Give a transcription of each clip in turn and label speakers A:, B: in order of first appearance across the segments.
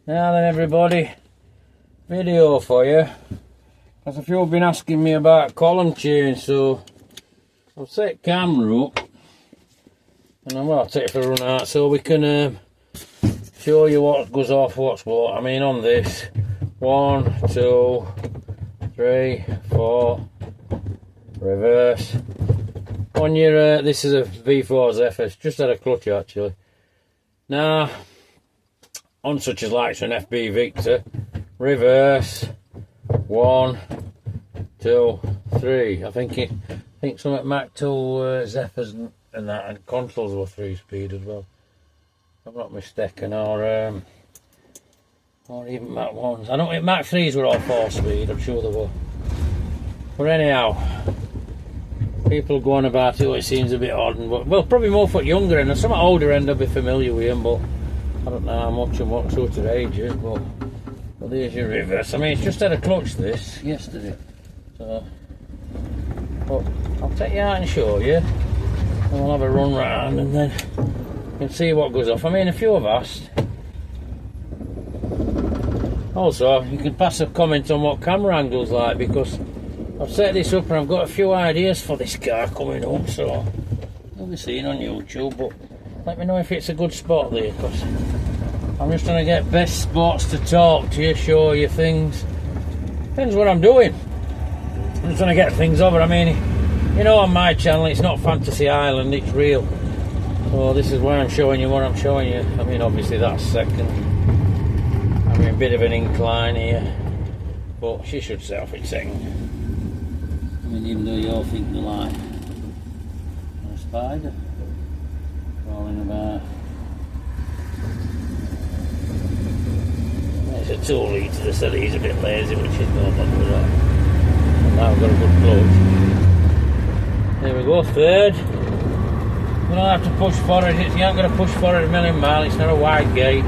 A: Now then everybody, video for you, because a few have been asking me about column change, so I'll set camera up and I'll take it for a run out so we can show you what goes off, what's what. I mean on this, 1, 2, 3, 4, reverse. On your, this is a V4 Zephyr, it's just had a clutch actually. Now, on such as like an FB Victor, reverse, 1, 2, 3. I think some at Mach 2 Zephyrs and that, and consoles were 3-speed as well, if I'm not mistaken, or even Mach 1s. I don't think Mach 3s were all 4-speed, I'm sure they were. But anyhow, people go on about it, it seems a bit odd, and well, probably more for younger and some older end will be familiar with him, but I don't know how much and what sort of age is, but there's your reverse. I mean, it's just had a clutch this yesterday, so but I'll take you out and show you, and we'll have a run round and then you can see what goes off. I mean, a few have asked. Also, you can pass a comment on what camera angle's like, because I've set this up and I've got a few ideas for this car coming up, so you'll be seeing on YouTube, but let me know if it's a good spot there, because I'm just trying to get best spots to talk to you, show you things. Depends what I'm doing. I'm just trying to get things over. I mean, you know, on my channel it's not Fantasy Island, it's real. So this is why I'm showing you what I'm showing you. I mean, obviously that's second. I'm in a bit of an incline here, but she should set off in second. I mean, even though you all think they're like a spider crawling about. It's a 2 litre, so he's a bit lazy, which is no bother with that. And now I've got a good clutch. There we go, third. You don't have to push forward, you aren't going to push forward a million miles, it's not a wide gate.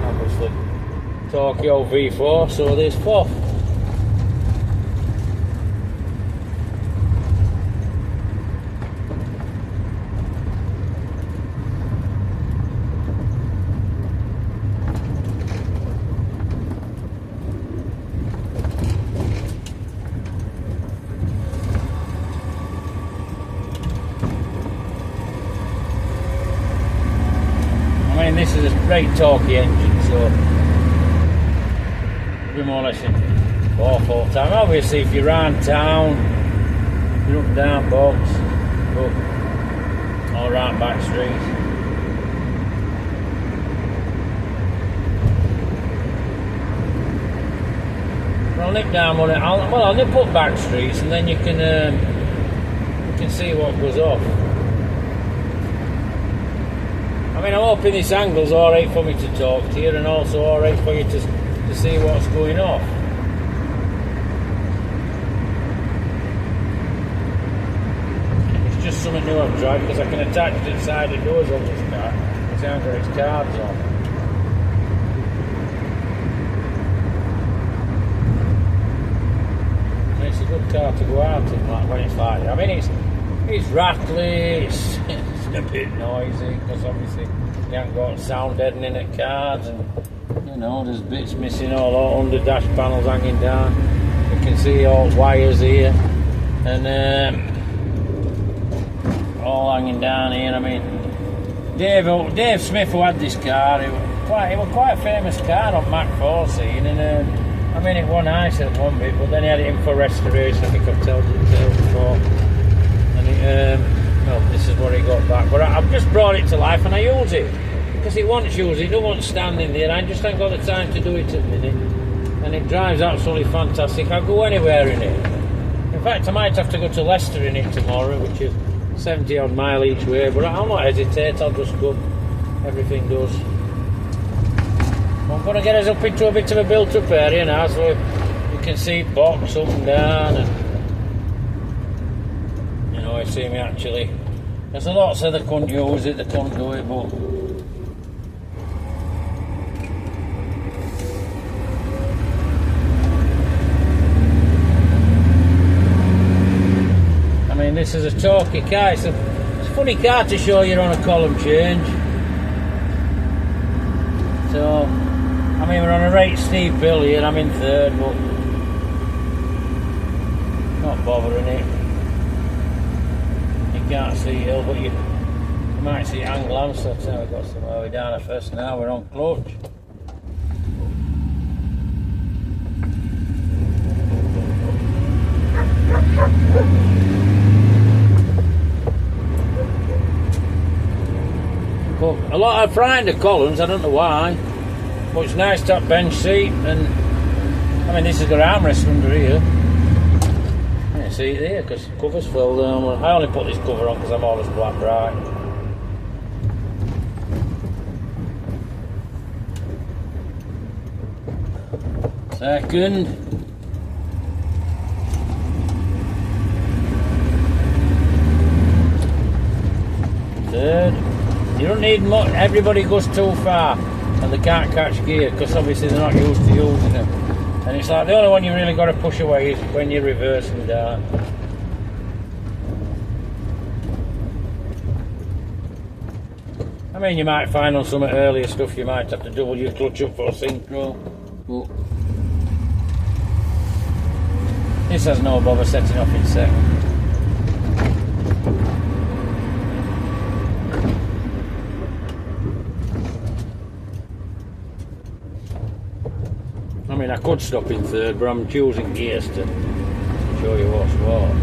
A: Obviously, Tokyo V4, so there's 4th. I mean, this is a great torquey engine, so it'll be more or less in 4 time. Obviously, if you're around town, you're up and down bogs, or around back streets. I'll nip down one. I'll nip up back streets, and then you can see what goes off. I mean, I'm hoping this angle's alright for me to talk to you, and also alright for you to see what's going off. It's just something new I've tried, because I can attach it to the side of the doors on this car, because I haven't got its cards on. And it's a good car to go out in, like, when it's like that. I mean, it's rattly, it's a bit noisy, because obviously you haven't got sound deadening at cards, and you know, there's bits missing all under dash panels hanging down. You can see all wires here, and all hanging down here. I mean, Dave Smith, who had this car, it was quite a famous car on Mach 4 scene, and I mean, it was nice at one bit, but then he had it in for restoration. I think I've told you before, and it well, this is what he got back, but I've just brought it to life and I use it because it wants used, it don't want standing there. I just haven't got the time to do it at the minute, and it drives absolutely fantastic. I'll go anywhere in it. In fact, I might have to go to Leicester in it tomorrow, which is 70 odd mile each way, but I'll not hesitate, I'll just go. Everything does. I'm going to get us up into a bit of a built up area now, so you can see box up and down, and you see me actually. There's a lot said they couldn't use it, they couldn't do it, but I mean, this is a torquey car. It's a funny car to show you on a column change. So I mean, we're on a right steep hill here, I'm in third, but not bothering it. You can't see hill, but you might see angle on, so that's how we got somewhere. We're down at first now, we're on clutch. But a lot of frightened of Collins, I don't know why, but it's nice to have bench seat, and I mean this has got armrest under here. You see it here because the cover's filled down. I only put this cover on because I'm always black bright. Second. Third. You don't need much, everybody goes too far and they can't catch gear because obviously they're not used to using them. And it's like the only one you really got to push away is when you're reversing down. I mean, you might find on some earlier stuff you might have to double your clutch up for a synchro. But this has no bother setting off in second. I mean, I could stop in third, but I'm choosing gears to show you what's what.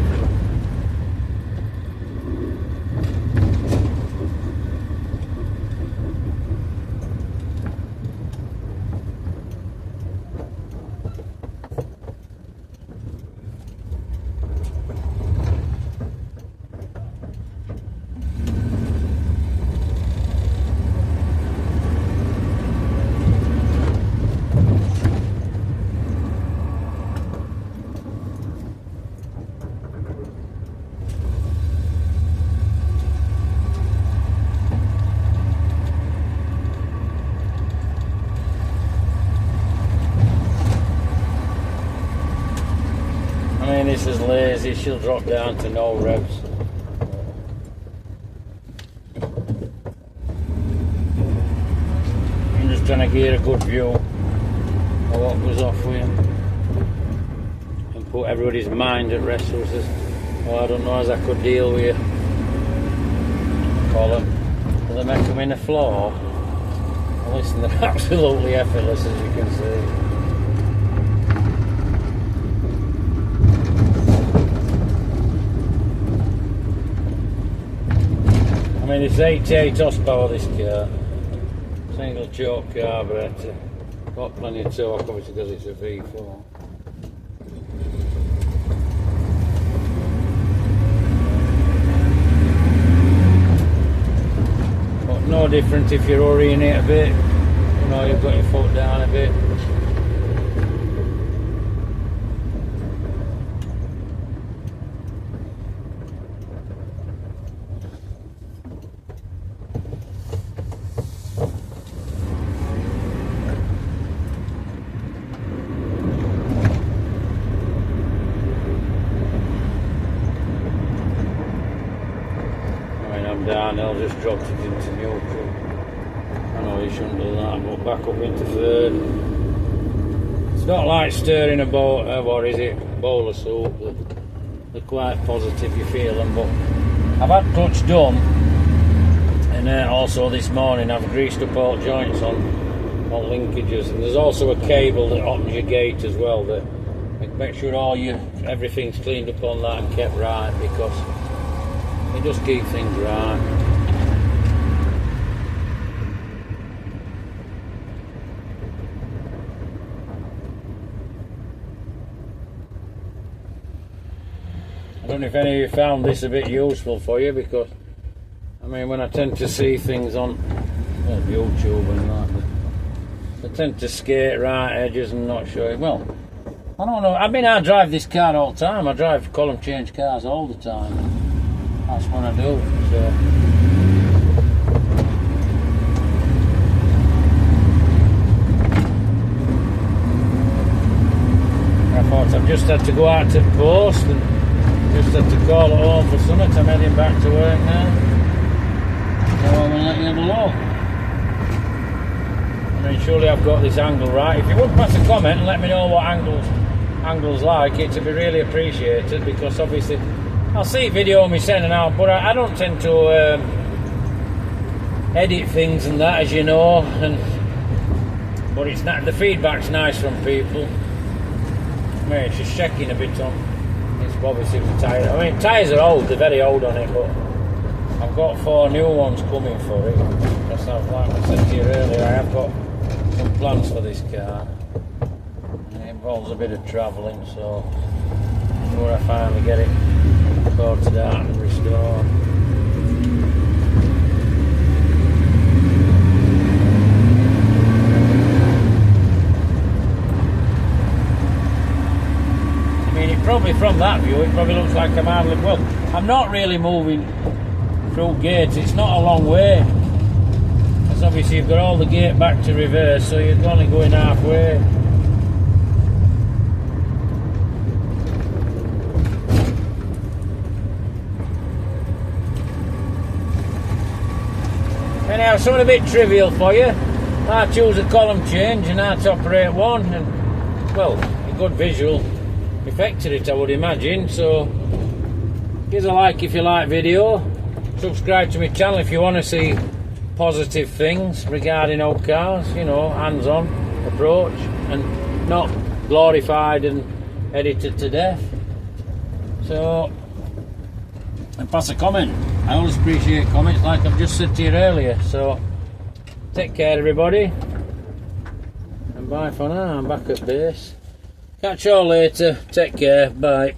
A: This is lazy, she'll drop down to no revs. I'm just trying to get a good view of what goes off with him and put everybody's mind at rest. So says, oh, I don't know as I could deal with you. Column. Will they make them in the floor? Well, listen, they're absolutely effortless, as you can see. I mean, it's 88 horsepower this car, single choke carburetor, got plenty of torque obviously because it's a V4. But no different if you're hurrying it a bit, you know, you've got your foot down a bit. Downhill, just dropped it into neutral. I know you shouldn't do that, but back up into third. It's not like stirring a bowl, what is it, bowl of soup. They're quite positive, you feel them, but I've had clutch done, and also this morning I've greased up all joints on linkages, and there's also a cable that opens your gate as well, that make sure everything's cleaned up on that and kept right, because it just keep things right. I don't know if any of you found this a bit useful for you, because I mean, when I tend to see things on YouTube and that, they tend to skate right edges and not show it. Well, I don't know. I mean, I drive this car all the time. I drive column change cars all the time. That's what I do. So I thought I've just had to go out to the post and just had to call at home for something. I'm heading back to work now. So I'm going to let you have a look. I I mean, surely I've got this angle right. If you would pass a comment and let me know what angles like, it'd be really appreciated, because obviously I'll see video me sending out, but I don't tend to edit things and that, as you know, but it's not, the feedback's nice from people. I mean, it's just checking a bit on, it's obviously the tyre. I mean, tyres are old, they're very old on it, but I've got 4 new ones coming for it, because like I said to you earlier, I have got some plans for this car, and it involves a bit of travelling, so before I finally get it sorted out and restored. I mean, it probably, from that view, it probably looks like I'm hardly, well, I'm not really moving through gates, it's not a long way, because obviously you've got all the gate back to reverse, so you're only going halfway. Anyhow, something a bit trivial for you. I choose a column change and I to operate one, and well, a good visual effect to it, I would imagine. So give us a like if you like video, subscribe to my channel if you want to see positive things regarding old cars, you know, hands-on approach and not glorified and edited to death. So, and pass a comment. I always appreciate comments, like I've just said to you earlier. So take care everybody, and bye for now. I'm back at base. Catch you all later. Take care. Bye.